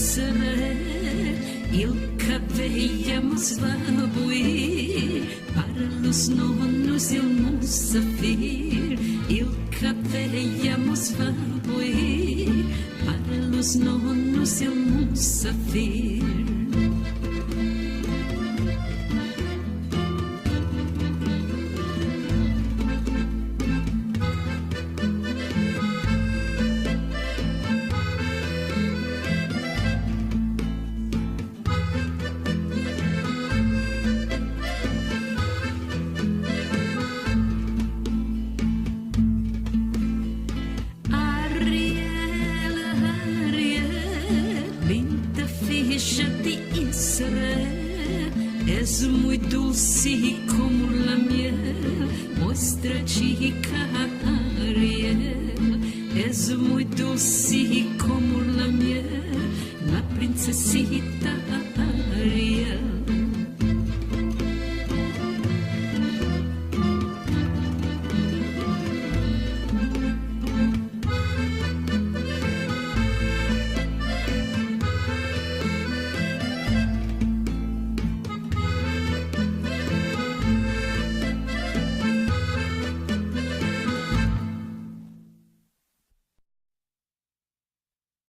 Israel, il que veíamos va a buir, para los nonos il musafir, il que veíamos va a buir, para los nonos il musafir. Es muy dulce como la miel, nuestra chica Ariel. Es muy dulce como la miel, la princesita